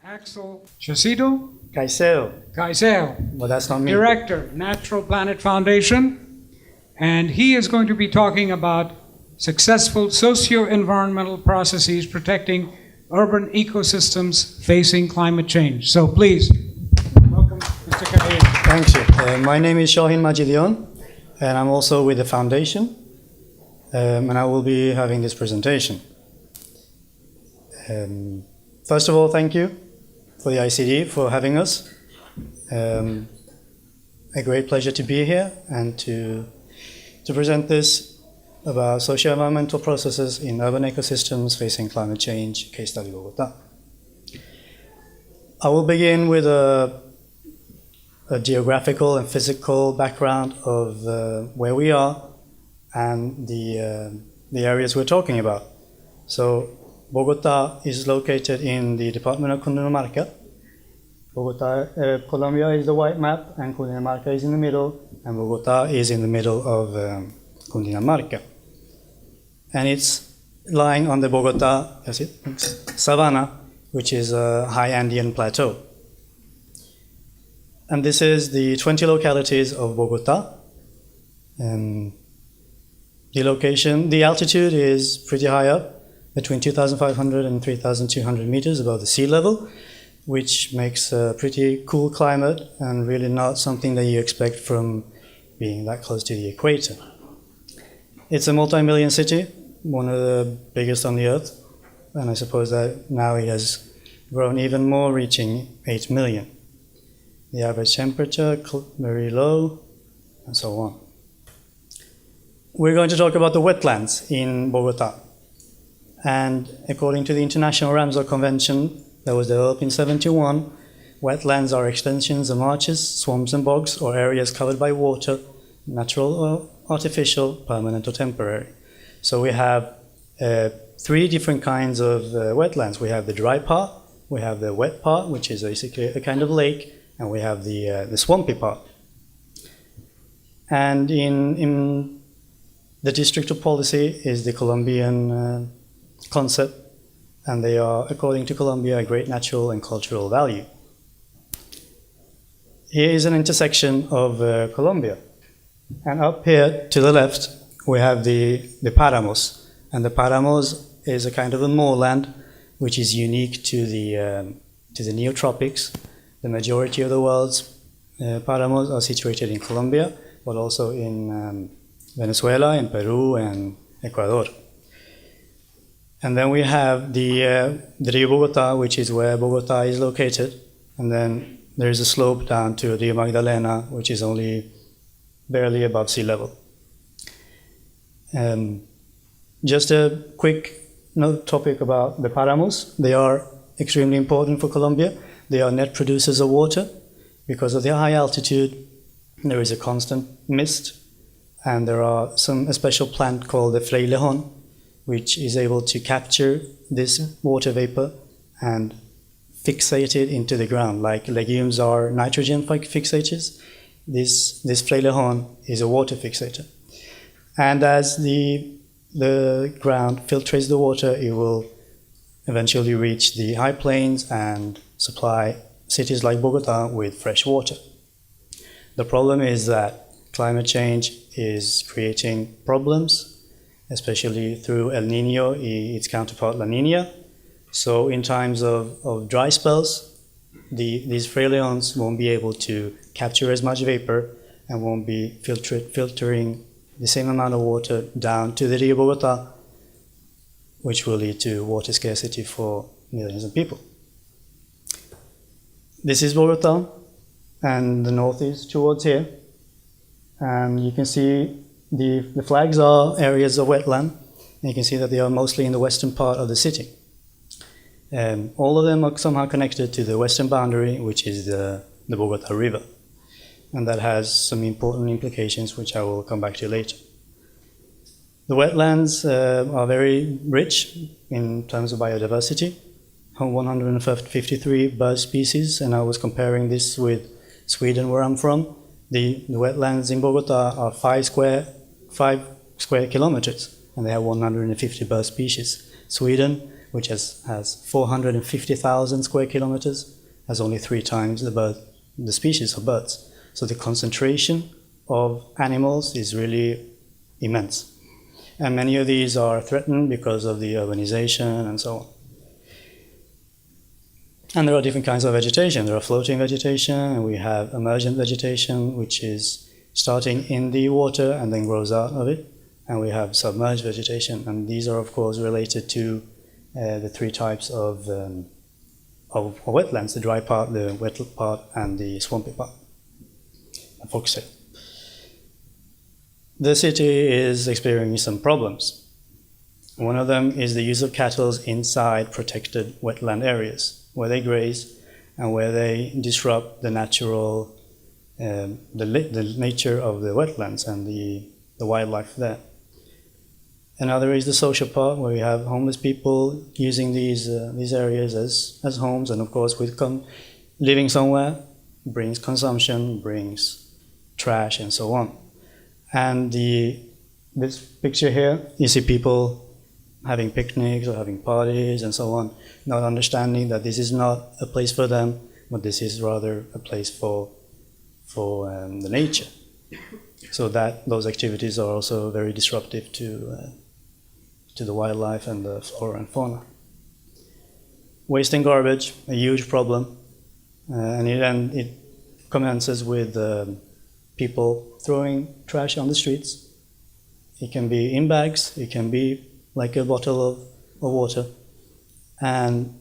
Axl Caicedo, Caicedo. Well, that's not me. Director, Natural Planet Foundation, and he is going to be talking about successful socio-environmental processes protecting urban ecosystems facing climate change. So please, welcome, Mr. Caicedo. Thank you. My name is Shahin Majidion, and I'm also with the foundation, and I will be having this presentation. First of all, thank you for the ICD for having us. A great pleasure to be here and to present this about socio-environmental processes in urban ecosystems facing climate change, case study Bogota. I will begin with a geographical and physical background of where we are and the areas we're talking about. So Bogota is located in the department of Cundinamarca. Bogota, Colombia is the white map, and Cundinamarca is in the middle, and Bogota is in the middle of Cundinamarca. And it's lying on the Bogota savanna, which is a high Andean plateau. And this is the 20 localities of Bogota. The altitude is pretty high up, between 2,500 and 3,200 meters above the sea level, which makes a pretty cool climate and really not something that you expect from being that close to the equator. It's a multi-million city, one of the biggest on the earth, and I suppose that now it has grown even more, reaching 8 million. The average temperature, very low, and so on. We're going to talk about the wetlands in Bogota. And according to the International Ramsar Convention that was developed in 1971, wetlands are extensions of marshes, swamps and bogs, or areas covered by water, natural or artificial, permanent or temporary. So we have 3 different kinds of wetlands. We have the dry part, we have the wet part, which is basically a kind of lake, and we have the swampy part. And in the district of policy is the Colombian concept, and they are, according to Colombia, a great natural and cultural value. Here is an intersection of Colombia, and up here to the left we have the Páramos, and the Páramos is a kind of a moorland which is unique to the neotropics. The majority of the world's Páramos are situated in Colombia, but also in Venezuela, in Peru, and Ecuador. And then we have the Rio Bogota, which is where Bogota is located. And then there is a slope down to Rio Magdalena, which is only barely above sea level. Just a quick topic about the Páramos. They are extremely important for Colombia. They are net producers of water. Because of their high altitude, there is a constant mist. And there are a special plant called the frailejón, which is able to capture this water vapor and fixate it into the ground. Like legumes are nitrogen fixators, this frailejón is a water fixator. And as the ground filtrates the water, it will eventually reach the high plains and supply cities like Bogota with fresh water. The problem is that climate change is creating problems, especially through El Niño, its counterpart La Niña. So in times of dry spells, these frailejóns won't be able to capture as much vapor and won't be filtering the same amount of water down to the Rio Bogota, which will lead to water scarcity for millions of people. This is Bogota, and the north is towards here. And you can see the flags are areas of wetland, and you can see that they are mostly in the western part of the city. All of them are somehow connected to the western boundary, which is the Bogota River. And that has some important implications, which I will come back to later. The wetlands are very rich in terms of biodiversity, 153 bird species, and I was comparing this with Sweden, where I'm from. The wetlands in Bogota are 5 square kilometers, and they have 150 bird species. Sweden, which has 450,000 square kilometers, has only 3 times the species of birds. So the concentration of animals is really immense. And many of these are threatened because of the urbanization and so on. And there are different kinds of vegetation. There are floating vegetation, and we have emergent vegetation, which is starting in the water and then grows out of it. And we have submerged vegetation, and these are, of course, related to the 3 types of wetlands: the dry part, the wet part, and the swampy part, the foxtail. The city is experiencing some problems. One of them is the use of cattle inside protected wetland areas, where they graze and where they disrupt the natural, the nature of the wetlands and the wildlife there. Another is the social part, where we have homeless people using these areas as homes, and of course, living somewhere brings consumption, brings trash, and so on. And this picture here, you see people having picnics or having parties and so on, not understanding that this is not a place for them, but this is rather a place for the nature. So that those activities are also very disruptive to the wildlife and the flora and fauna. Waste and garbage, a huge problem, and it commences with people throwing trash on the streets. It can be in bags, it can be like a bottle of water, and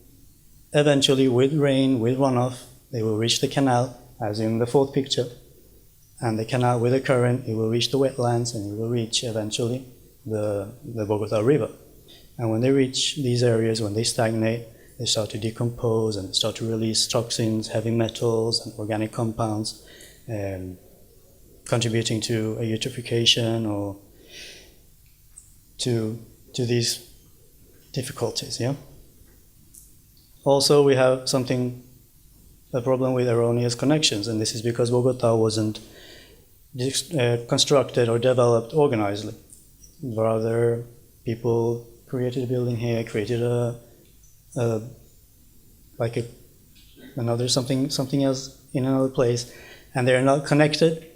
eventually with rain, with runoff, they will reach the canal, as in the 4th picture, and the canal with the current, it will reach the wetlands, and it will reach eventually the Bogota River. And when they reach these areas, when they stagnate, they start to decompose and start to release toxins, heavy metals, and organic compounds, contributing to a eutrophication or to these difficulties. Yeah. Also, we have a problem with erroneous connections, and this is because Bogota wasn't constructed or developed organizedly. Rather, people created a building here, created something else in another place, and they are not connected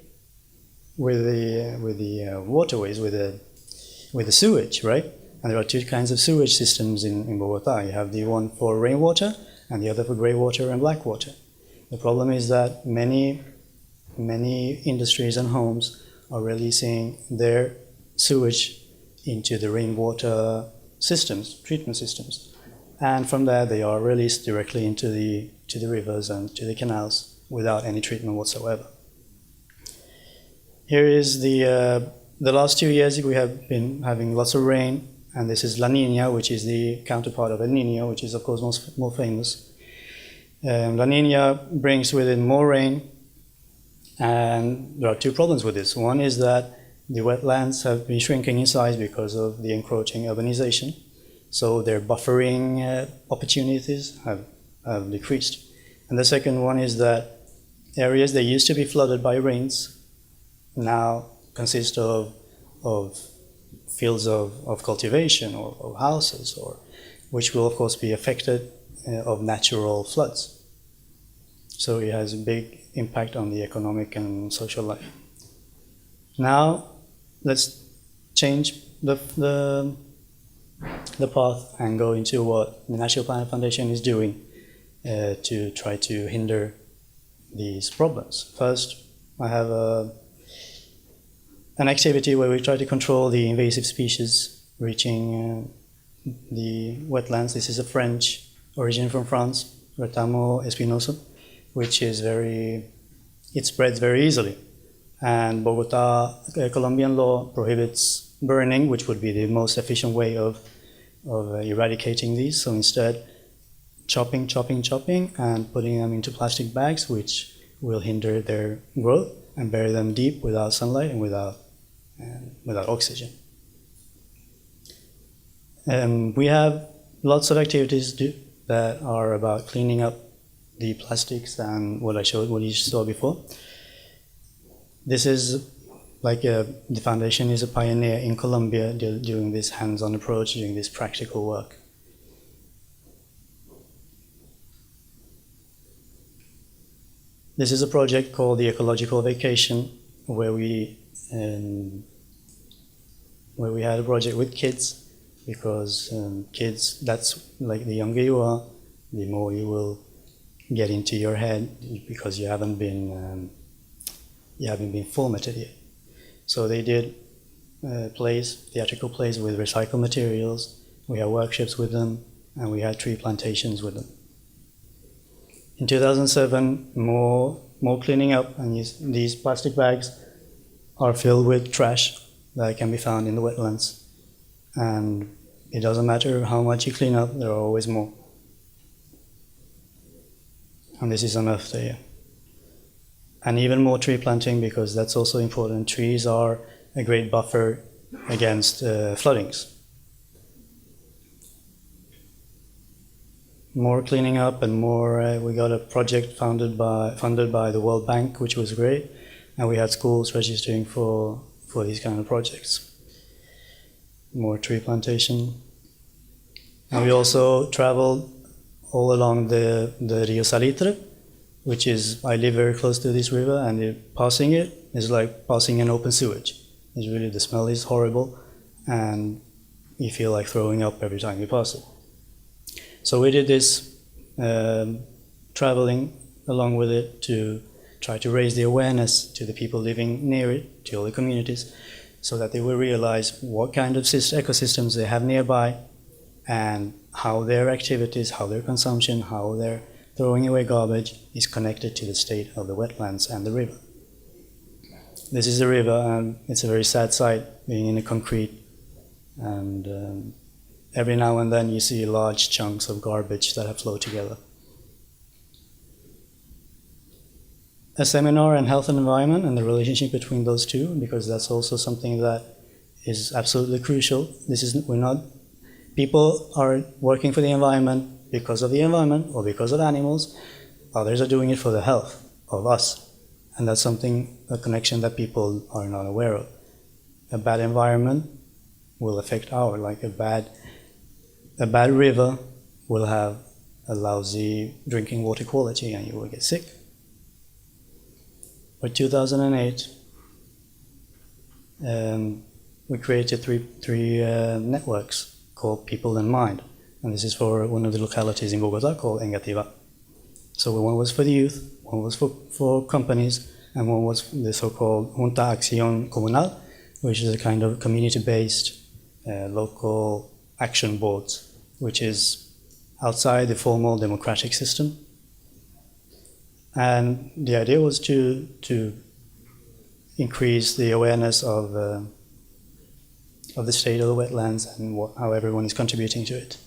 with the waterways, with the sewage, right? And there are 2 kinds of sewage systems in Bogota. You have the one for rainwater and the other for grey water and black water. The problem is that many industries and homes are releasing their sewage into the rainwater systems, treatment systems, and from there they are released directly into the rivers and to the canals without any treatment whatsoever. Here is the last 2 years we have been having lots of rain, and this is La Niña, which is the counterpart of El Niño, which is of course more famous. La Niña brings with it more rain, and there are 2 problems with this. One is that the wetlands have been shrinking in size because of the encroaching urbanization, so their buffering opportunities have decreased. And the second one is that areas that used to be flooded by rains now consist of fields of cultivation or of houses, which will of course be affected of natural floods. So it has a big impact on the economic and social life. Now let's change the path and go into what the National Planet Foundation is doing to try to hinder these problems. First, I have an activity where we try to control the invasive species reaching the wetlands. This is a French origin from France, Retamo espinoso, which is it spreads very easily. And Bogota, Colombian law prohibits burning, which would be the most efficient way of eradicating these. So instead, chopping, and putting them into plastic bags, which will hinder their growth and bury them deep without sunlight and without oxygen. We have lots of activities that are about cleaning up the plastics and what you saw before. This is the foundation is a pioneer in Colombia doing this hands-on approach, doing this practical work. This is a project called the Ecological Vacation, where we had a project with kids, because kids, that's like the younger you are, the more you will get into your head, because you haven't been formatted yet. So they did theatrical plays with recycled materials. We had workshops with them, and we had tree plantations with them. In 2007, more cleaning up, and these plastic bags are filled with trash that can be found in the wetlands. And it doesn't matter how much you clean up, there are always more. And this is on Earth Day. And even more tree planting, because that's also important. Trees are a great buffer against floodings. More cleaning up and more, we got a project funded by the World Bank, which was great, and we had schools registering for these kind of projects. More tree plantation. And we also traveled all along the Rio Salitre, which is, I live very close to this river, and passing it is like passing an open sewage. It's really, the smell is horrible, and you feel like throwing up every time you pass it. So we did this traveling along with it to try to raise the awareness to the people living near it, to all the communities, so that they will realize what kind of ecosystems they have nearby, and how their activities, how their consumption, how their throwing away garbage is connected to the state of the wetlands and the river. This is the river, and it's a very sad sight, being in a concrete, and every now and then you see large chunks of garbage that have flowed together. A seminar on health and environment and the relationship between those two, because that's also something that is absolutely crucial. People are working for the environment because of the environment or because of animals. Others are doing it for the health of us. And that's a connection that people are not aware of. A bad environment will affect a bad river will have a lousy drinking water quality, and you will get sick. By 2008, we created three networks called People in Mind, and this is for one of the localities in Bogota called Engativa. So one was for the youth, one was for companies, and one was the so-called Junta Acción Comunal, which is a kind of community-based local action boards, which is outside the formal democratic system. And the idea was to increase the awareness of the state of the wetlands and how everyone is contributing to it.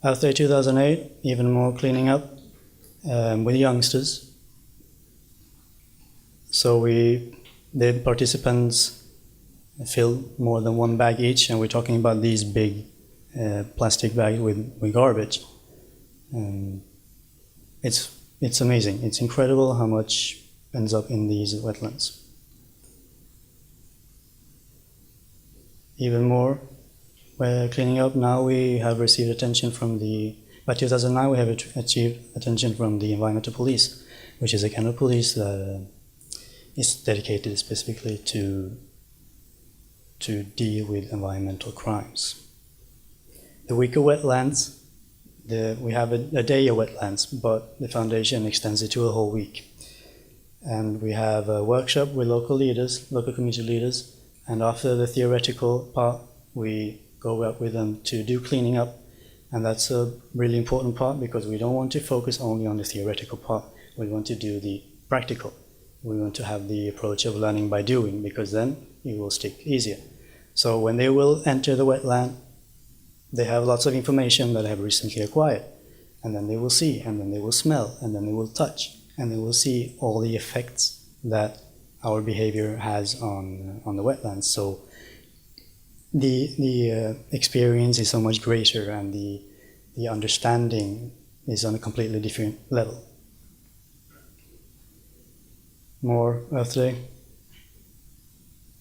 After 2008, even more cleaning up with youngsters. So the participants filled more than one bag each, and we're talking about these big plastic bags with garbage. It's amazing. It's incredible how much ends up in these wetlands. Even more, we're cleaning up now. We have received attention from by 2009 we have achieved attention from the Environmental Police, which is a kind of police that is dedicated specifically to deal with environmental crimes. The week of wetlands, we have a day of wetlands, but the foundation extends it to a whole week. And we have a workshop with local community leaders, and after the theoretical part, we go out with them to do cleaning up. And that's a really important part, because we don't want to focus only on the theoretical part. We want to do the practical. We want to have the approach of learning by doing, because then it will stick easier. So when they will enter the wetland, they have lots of information that they have recently acquired. And then they will see, and then they will smell, and then they will touch, and they will see all the effects that our behavior has on the wetlands. So the experience is so much greater, and the understanding is on a completely different level. More Earth Day,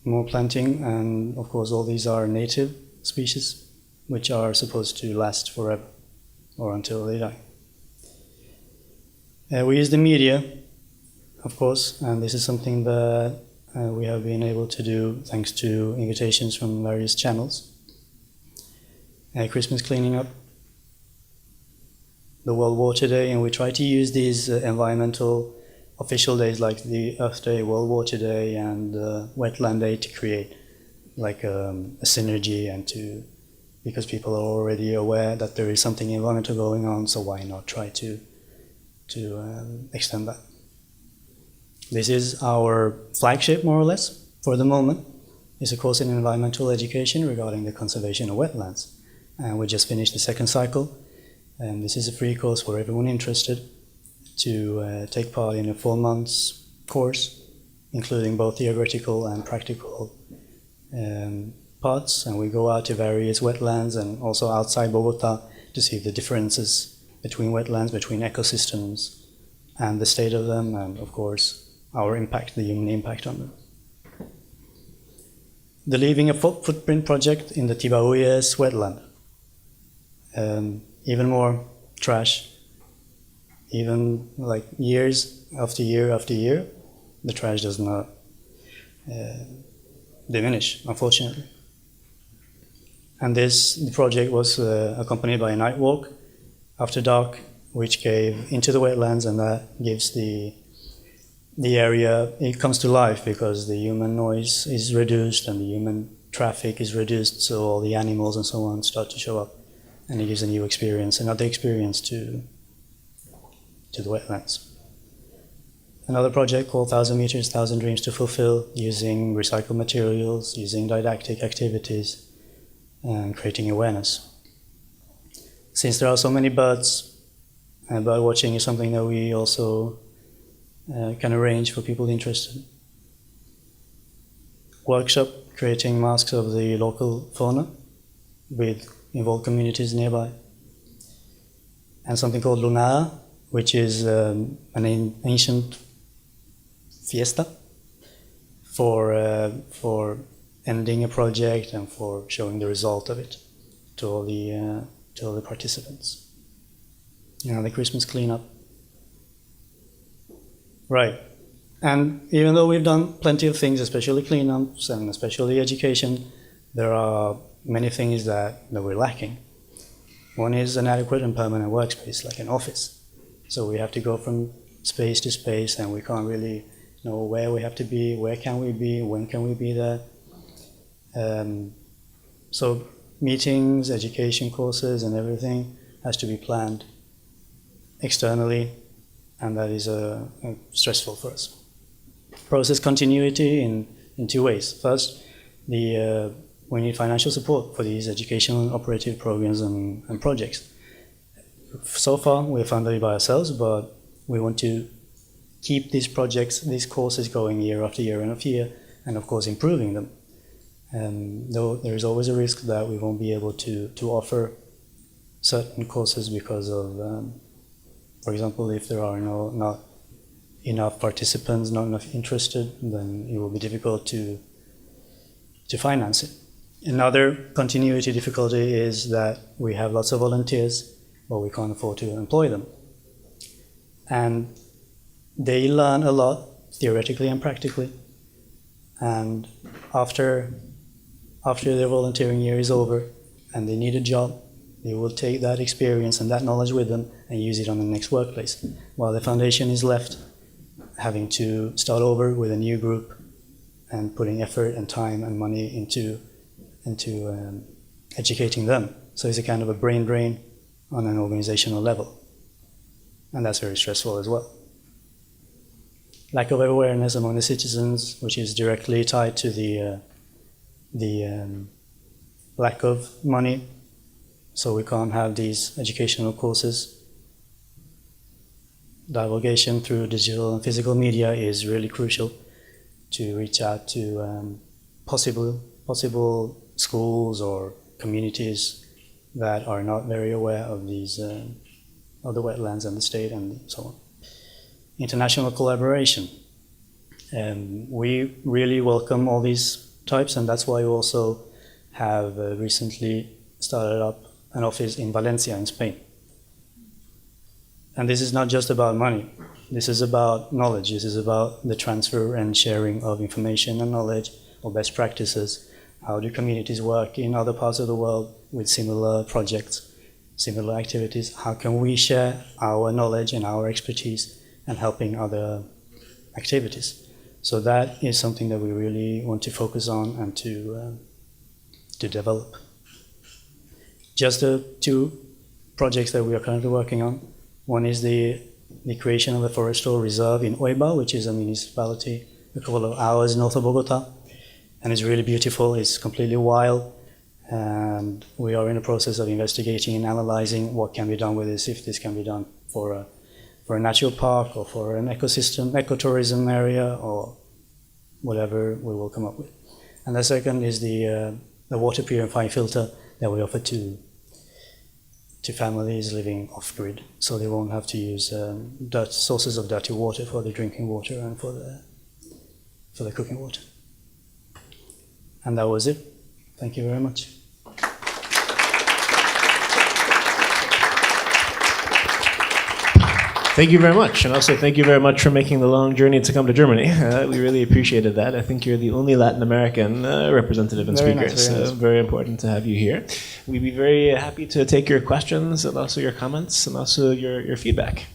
more planting, and of course all these are native species which are supposed to last forever or until they die. We use the media of course, and this is something that we have been able to do thanks to invitations from various channels. Christmas cleaning up, the World Water Day, and we try to use these environmental official days like the Earth Day, World Water Day, and Wetland Day to create like a synergy and because people are already aware that there is something environmental going on, so why not try to extend that. This is our flagship, more or less, for the moment. It's a course in environmental education regarding the conservation of wetlands. And we just finished the second cycle, and this is a free course for everyone interested to take part in a 4 months course, including both theoretical and practical parts. And we go out to various wetlands and also outside Bogota to see the differences between wetlands, between ecosystems, and the state of them, and of course our impact, the human impact on them. The Leaving a Footprint project in the Tibauyes wetland. Even more trash. Even like years after year after year, the trash does not diminish, unfortunately. And the project was accompanied by a night walk after dark, which gave into the wetlands, and that gives the area, it comes to life because the human noise is reduced and the human traffic is reduced, so all the animals and so on start to show up, and it gives a new experience, another experience to the wetlands. Another project called 1,000 Meters, 1,000 Dreams to Fulfill, using recycled materials, using didactic activities, and creating awareness. Since there are so many birds, bird watching is something that we also can arrange for people interested. Workshop creating masks of the local fauna with involved communities nearby. And something called Lunara, which is an ancient fiesta for ending a project and for showing the result of it to all the participants. The Christmas cleanup. Right. And even though we've done plenty of things, especially cleanups and especially education, there are many things that we're lacking. One is an adequate and permanent workspace, like an office. So we have to go from space to space, and we can't really know where we have to be, where can we be, when can we be there. So meetings, education courses, and everything has to be planned externally, and that is stressful for us. Process continuity in two ways. First, we need financial support for these educational operative programs and projects. So far, we're funded by ourselves, but we want to keep these projects, these courses going year after year after year, and of course improving them. Though there is always a risk that we won't be able to offer certain courses because of, for example, if there are not enough participants, not enough interested, then it will be difficult to finance it. Another continuity difficulty is that we have lots of volunteers, but we can't afford to employ them. And they learn a lot, theoretically and practically, and after their volunteering year is over and they need a job, they will take that experience and that knowledge with them and use it on the next workplace, while the foundation is left having to start over with a new group and putting effort and time and money into educating them. So it's a kind of a brain drain on an organizational level, and that's very stressful as well. Lack of awareness among the citizens, which is directly tied to the lack of money, so we can't have these educational courses. Divulgation through digital and physical media is really crucial to reach out to possible schools or communities that are not very aware of these of the wetlands and the state and so on. International collaboration. We really welcome all these types, and that's why we also have recently started up an office in Valencia in Spain. And this is not just about money. This is about knowledge. This is about the transfer and sharing of information and knowledge or best practices. How do communities work in other parts of the world with similar projects, similar activities? How can we share our knowledge and our expertise and helping other activities? So that is something that we really want to focus on and to develop. Just the two projects that we are currently working on. One is the creation of a forestal reserve in Oiba, which is a municipality a couple of hours north of Bogota. And it's really beautiful, it's completely wild. And we are in the process of investigating and analyzing what can be done with this, if this can be done for a natural park or for an ecosystem, ecotourism area, or whatever we will come up with. And the second is the water purifying filter that we offer to families living off-grid, so they won't have to use sources of dirty water for the drinking water and for the cooking water. And that was it. Thank you very much. Thank you very much, and also thank you very much for making the long journey to come to Germany. We really appreciated that. I think you're the only Latin American representative and Very speaker, nice, very so nice. very important to have you here. We'd be very happy to take your questions and also your comments and also your feedback.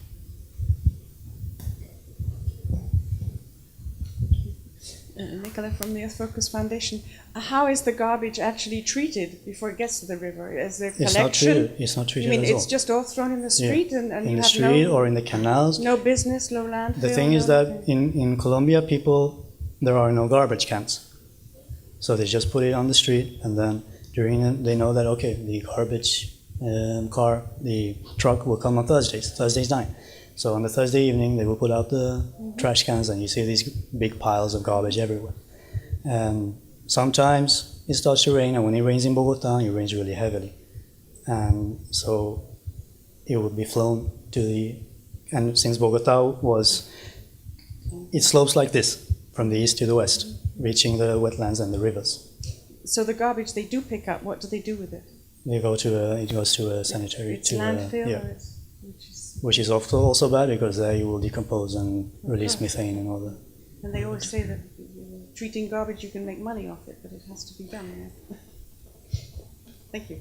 Nicola from the Earth Focus Foundation. How is the garbage actually treated before it gets to the river? Is there It's not collection? treated. It's not You treated mean at it's all. just all thrown in the street and In you the have street no, or in the canals. no business, no landfill? The thing is no that in Colombia, there are no garbage cans. So they just put it on the street, and then they know that, okay, the garbage the truck will come on Thursdays night. So on the Thursday evening, they will put out the trash cans, and you see these big piles of garbage everywhere. And sometimes it starts to rain, and when it rains in Bogota, it rains really heavily. And so it would be flown and since Bogota it slopes like this, from the east to the west, reaching the wetlands and the rivers. So the garbage they do pick up, what do they do with it? It goes to a sanitary, It's landfill yeah, or it's, which is also bad because there you will decompose and release methane and all that. and they always say that treating garbage you can make money off it, but it has to be done. Yeah. Thank you.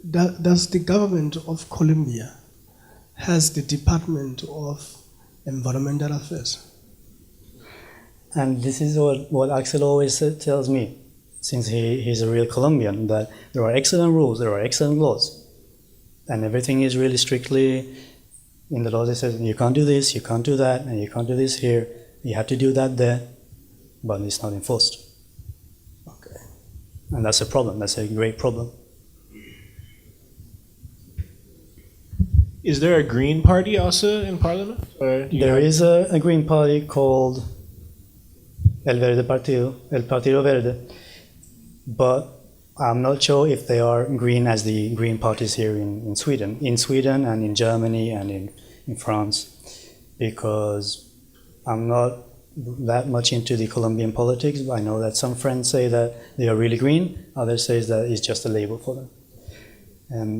Does the government of Colombia has the Department of Environmental Affairs? And this is what Axel always tells me, since he's a real Colombian, that there are excellent rules, there are excellent laws, and everything is really strictly in the laws. It says you can't do this, you can't do that, and you can't do this here. You have to do that there, but it's not enforced. Okay. And that's a problem. That's a great problem. Is there a Green Party also in Parliament? Or There is a Green Party called El Partido Verde, but I'm not sure if they are green as the green parties here in Sweden. In Sweden and in Germany and in France, because I'm not that much into the Colombian politics, but I know that some friends say that they are really green, others say that it's just a label for them.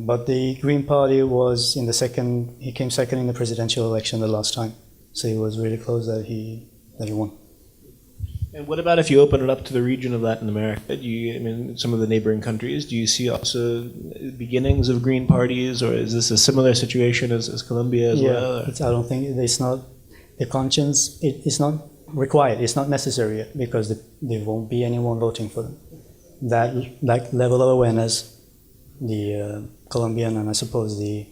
But the Green Party he came second in the presidential election the last time, so it was really close that he won. And what about if you open it up to the region of Latin America? Some of the neighboring countries, do you see also beginnings of green parties, or is this a similar situation as Colombia as well? Or? I don't think it's not the conscience. It's not required. It's not necessary yet, because there won't be anyone voting for them. That level of awareness, the Colombian and I suppose the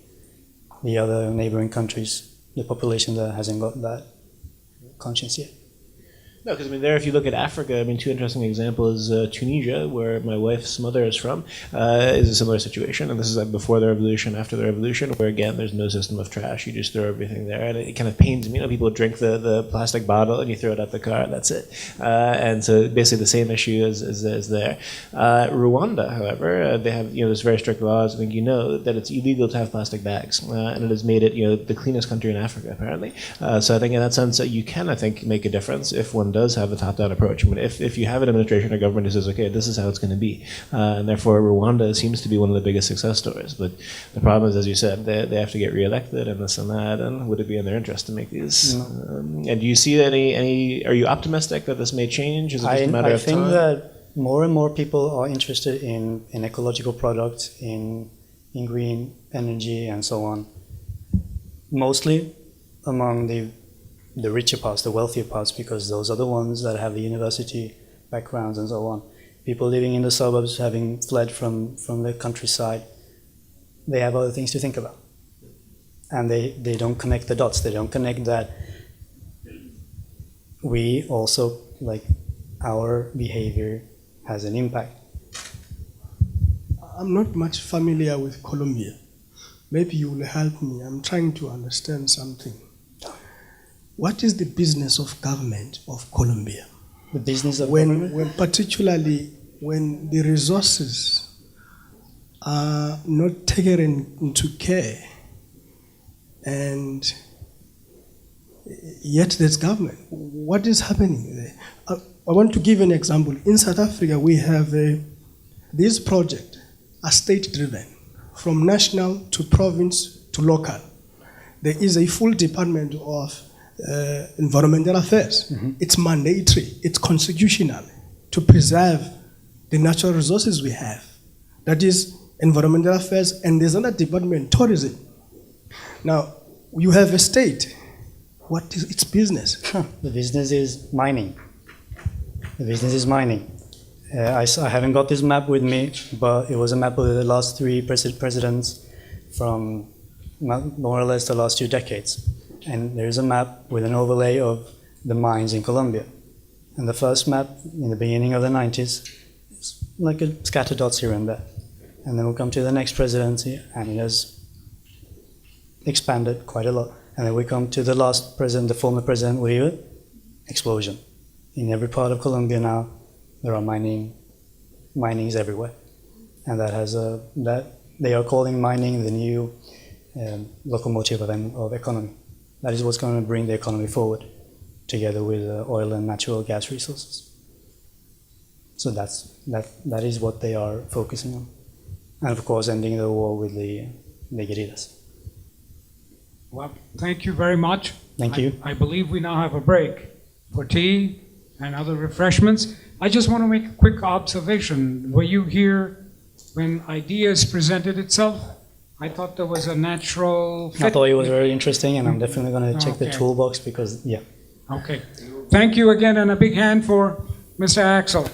other neighboring countries, the population that hasn't got that conscience yet. No, because there, if you look at Africa, two interesting examples. Tunisia, where my wife's mother is from, is a similar situation, and this is like before the revolution, after the revolution, where again there's no system of trash. You just throw everything there, and it kind of pains me. People drink the plastic bottle and you throw it out the car. That's it. And so basically the same issue is there. Rwanda, however, they have there's very strict laws. I think you know that it's illegal to have plastic bags, and it has made it the cleanest country in Africa apparently. So I think in that sense you can make a difference if one one does have a top-down approach. I mean, if you have an administration or government who says, okay, this is how it's going to be, and therefore Rwanda seems to be one of the biggest success stories. But the problem is, as you said, they have to get reelected and this and that, and would it be in their interest to make these? No. And do you see any? Are you optimistic that this may change? Is it just a matter of time? I think that more and more people are interested in ecological products, in green energy and so on. Mostly among the richer parts, the wealthier parts, because those are the ones that have the university backgrounds and so on. People living in the suburbs, having fled from the countryside, they have other things to think about. And they don't connect the dots. They don't connect that we also, like, our behavior has an impact. I'm not much familiar with Colombia. Maybe you will help me. I'm trying to understand something. What is the business of government of Colombia? The business of government? Particularly when the resources are not taken into care, and yet there's government. What is happening there? I want to give an example. In South Africa, we have this project, are state-driven, from national to province to local. There is a full department of environmental affairs. Mm-hmm. It's mandatory, it's constitutional to preserve the natural resources we have. That is environmental affairs, and there's another department, tourism. Now, you have a state. What is its business? The business is mining. The business is mining. I haven't got this map with me, but it was a map of the last three presidents from more or less the last 2 decades. And there's a map with an overlay of the mines in Colombia. And the first map in the beginning of the 90s is like a scattered dots here and there. And then we'll come to the next presidency, and it has expanded quite a lot. And then we come to the last president, the former President Uribe, explosion. In every part of Colombia now, there are minings everywhere. And that has that they are calling mining the new locomotive of economy. That is what's going to bring the economy forward, together with oil and natural gas resources. So that is what they are focusing on. And of course, ending the war with the guerrillas. Well, thank you very much. Thank you. I believe we now have a break for tea and other refreshments. I just want to make a quick observation. Were you here when ideas presented itself? I thought there was a natural fit. I thought it was very interesting, and I'm definitely going to check the toolbox because, yeah. Okay. Thank you again, and a big hand for Mr. Axl.